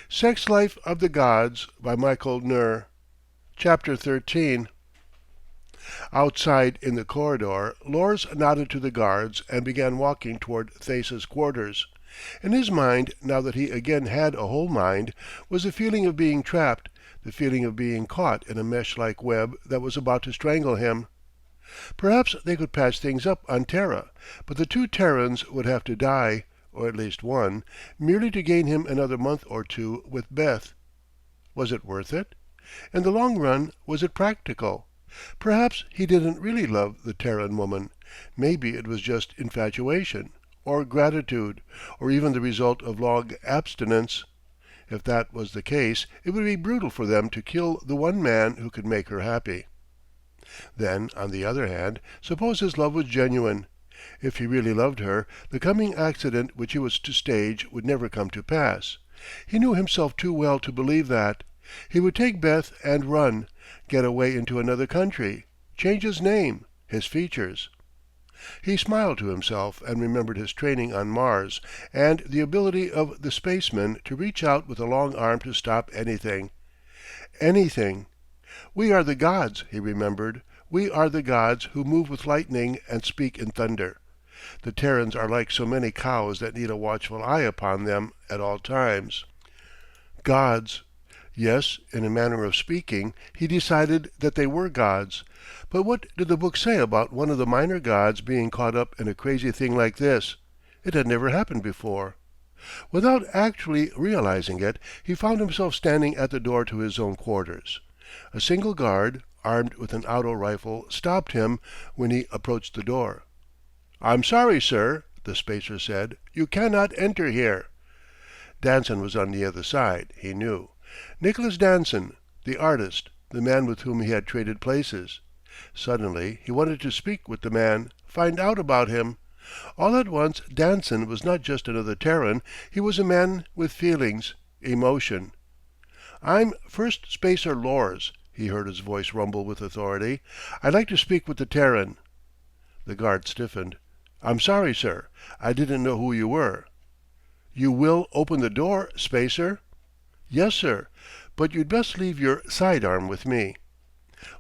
Sex Life of the Gods by Michael Nur. Chapter 13. Outside in the corridor, Lors nodded to the guards and began walking toward Thesa's quarters. In his mind, now that he again had a whole mind, was the feeling of being trapped, the feeling of being caught in a mesh-like web that was about to strangle him. Perhaps they could patch things up on Terra, but the two Terrans would have to die, or at least one, merely to gain him another month or two with Beth. Was it worth it? In the long run, was it practical? Perhaps he didn't really love the Terran woman. Maybe it was just infatuation, or gratitude, or even the result of long abstinence. If that was the case, it would be brutal for them to kill the one man who could make her happy. Then, on the other hand, suppose his love was genuine. If he really loved her, the coming accident which he was to stage would never come to pass. He knew himself too well to believe that. He would take Beth and run, get away into another country, change his name, his features. He smiled to himself and remembered his training on Mars, and the ability of the spaceman to reach out with a long arm to stop anything. Anything. We are the gods, he remembered. We are the gods who move with lightning and speak in thunder. The Terrans are like so many cows that need a watchful eye upon them at all times. Gods. Yes, in a manner of speaking, he decided that they were gods. But what did the book say about one of the minor gods being caught up in a crazy thing like this? It had never happened before. Without actually realizing it, he found himself standing at the door to his own quarters. A single guard, armed with an auto rifle, stopped him when he approached the door. "I'm sorry, sir," the spacer said. "You cannot enter here." Danson was on the other side, he knew. Nicholas Danson, the artist, the man with whom he had traded places. Suddenly he wanted to speak with the man, find out about him. All at once Danson was not just another Terran, he was a man with feelings, emotion. "I'm First Spacer Lors," he heard his voice rumble with authority. "I'd like to speak with the Terran." The guard stiffened. "I'm sorry, sir. I didn't know who you were." "You will open the door, Spacer?" "Yes, sir. But you'd best leave your side arm with me."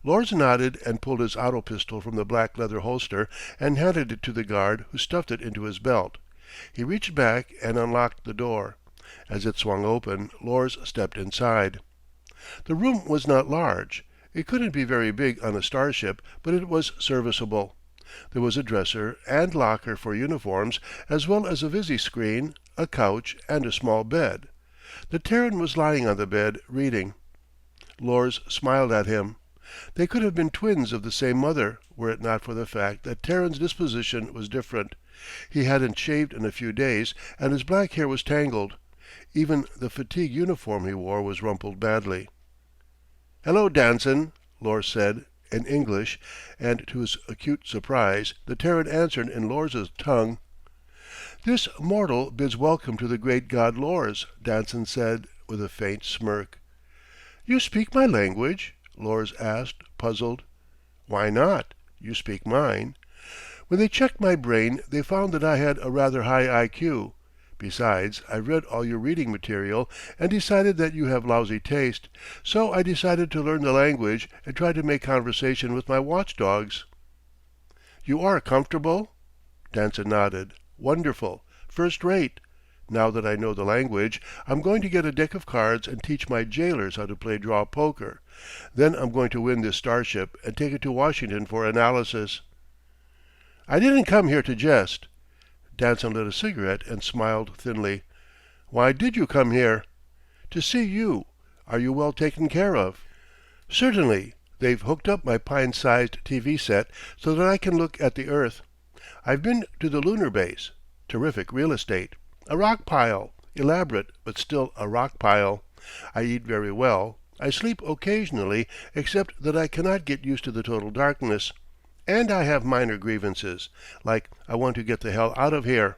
Lors nodded and pulled his auto pistol from the black leather holster and handed it to the guard, who stuffed it into his belt. He reached back and unlocked the door. As it swung open, Lors stepped inside. The room was not large. It couldn't be very big on a starship, but it was serviceable. There was a dresser and locker for uniforms, as well as a visi-screen, a couch, and a small bed. The Terran was lying on the bed, reading. Lors smiled at him. They could have been twins of the same mother, were it not for the fact that Terran's disposition was different. He hadn't shaved in a few days, and his black hair was tangled. Even the fatigue uniform he wore was rumpled badly. "Hello, Danson," Lors said, in English, and to his acute surprise the Terran answered in Lors's tongue. "This mortal bids welcome to the great god Lors," Danson said, with a faint smirk. "You speak my language?" Lors asked, puzzled. "Why not? You speak mine. When they checked my brain they found that I had a rather high I.Q. Besides, I've read all your reading material and decided that you have lousy taste, so I decided to learn the language and try to make conversation with my watchdogs." "You are comfortable?" Danson nodded. "Wonderful. First rate. Now that I know the language, I'm going to get a deck of cards and teach my jailers how to play draw poker. Then I'm going to win this starship and take it to Washington for analysis." "I didn't come here to jest." Danson lit a cigarette and smiled thinly. "Why did you come here?" "To see you. Are you well taken care of?" "Certainly. They've hooked up my pine-sized TV set so that I can look at the earth. I've been to the lunar base. Terrific real estate. A rock pile. Elaborate, but still a rock pile. I eat very well. I sleep occasionally, except that I cannot get used to the total darkness. And I have minor grievances, like I want to get the hell out of here."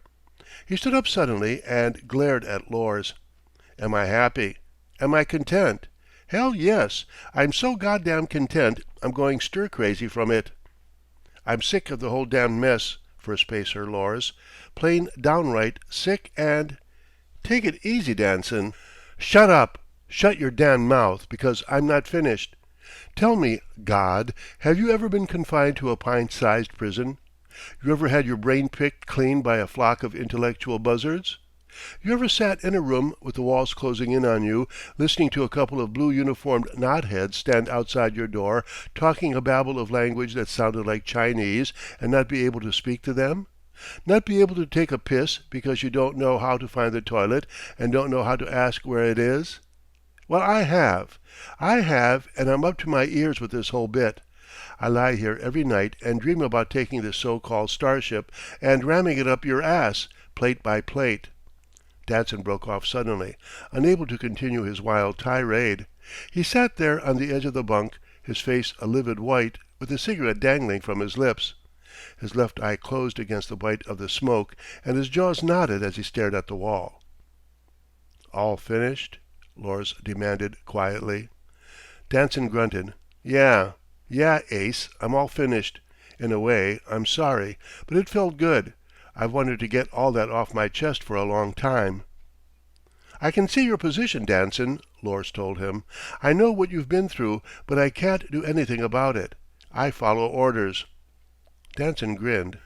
He stood up suddenly and glared at Lors. "Am I happy? Am I content? Hell, yes. I'm so goddamn content I'm going stir crazy from it. I'm sick of the whole damned mess, First Spacer Lors. Plain downright sick and—" "Take it easy, Danson." Shut up! Shut your damn mouth, because I'm not finished. Tell me, God, have you ever been confined to a pint-sized prison? You ever had your brain picked clean by a flock of intellectual buzzards? You ever sat in a room with the walls closing in on you, listening to a couple of blue-uniformed knotheads stand outside your door, talking a babble of language that sounded like Chinese, and not be able to speak to them? Not be able to take a piss because you don't know how to find the toilet and don't know how to ask where it is? Well, I have. I have, and I'm up to my ears with this whole bit. I lie here every night and dream about taking this so-called starship and ramming it up your ass, plate by plate." Danson broke off suddenly, unable to continue his wild tirade. He sat there on the edge of the bunk, his face a livid white, with a cigarette dangling from his lips. His left eye closed against the bite of the smoke, and his jaws knotted as he stared at the wall. "All finished?" Lors demanded quietly. Danson grunted. Yeah, Ace, I'm all finished. In a way, I'm sorry, but it felt good. I've wanted to get all that off my chest for a long time." "I can see your position, Danson," Lors told him. "I know what you've been through, but I can't do anything about it. I follow orders." Danson grinned.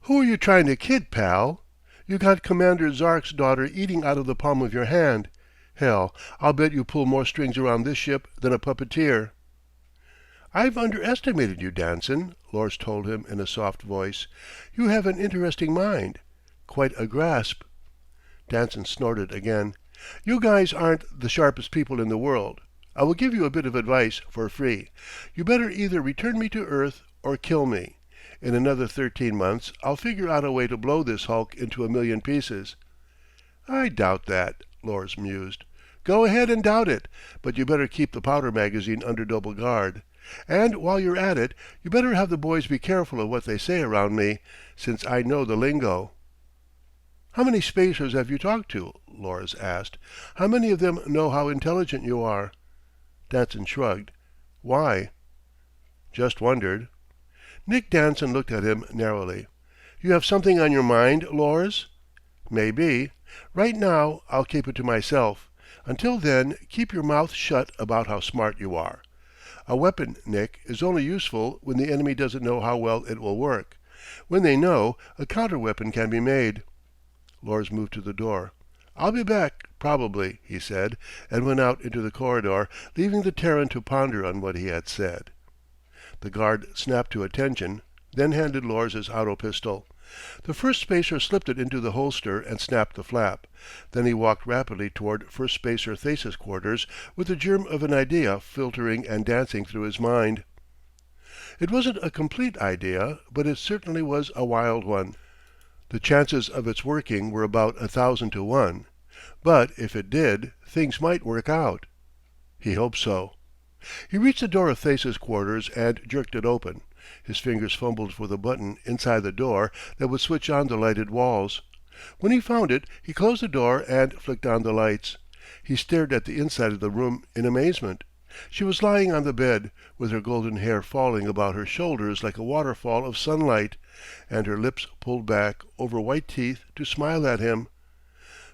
"Who are you trying to kid, pal? You got Commander Zark's daughter eating out of the palm of your hand. Hell, I'll bet you pull more strings around this ship than a puppeteer." "I've underestimated you, Danson," Lors told him in a soft voice. "You have an interesting mind. Quite a grasp." Danson snorted again. "You guys aren't the sharpest people in the world. I will give you a bit of advice for free. You better either return me to Earth or kill me. In another 13 months I'll figure out a way to blow this hulk into a million pieces." "I doubt that," Lors mused. "Go ahead and doubt it, but you better keep the powder magazine under double guard. And while you're at it, you better have the boys be careful of what they say around me, since I know the lingo." "How many spacers have you talked to?" Lors asked. "How many of them know how intelligent you are?" Danson shrugged. "Why?" "Just wondered." Nick Danson looked at him narrowly. "You have something on your mind, Lors?" "Maybe. Right now I'll keep it to myself. Until then, keep your mouth shut about how smart you are. A weapon, Nick, is only useful when the enemy doesn't know how well it will work. When they know, a counter weapon can be made." Lors moved to the door. "I'll be back, probably," he said, and went out into the corridor, leaving the Terran to ponder on what he had said. The guard snapped to attention, then handed Lors his auto pistol. The first spacer slipped it into the holster and snapped the flap. Then he walked rapidly toward First Spacer Thesa's quarters, with the germ of an idea filtering and dancing through his mind. It wasn't a complete idea, but it certainly was a wild one. The chances of its working were about 1,000 to 1. But if it did, things might work out. He hoped so. He reached the door of Thesa's quarters and jerked it open. His fingers fumbled for the button inside the door that would switch on the lighted walls. When he found it, he closed the door and flicked on the lights. He stared at the inside of the room in amazement. She was lying on the bed, with her golden hair falling about her shoulders like a waterfall of sunlight, and her lips pulled back over white teeth to smile at him.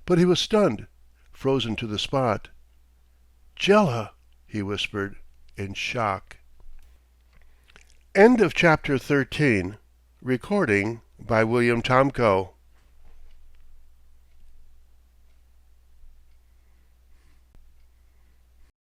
But he was stunned, frozen to the spot. "Jella!" he whispered, in shock. End of chapter 13. Recording by William Tomko.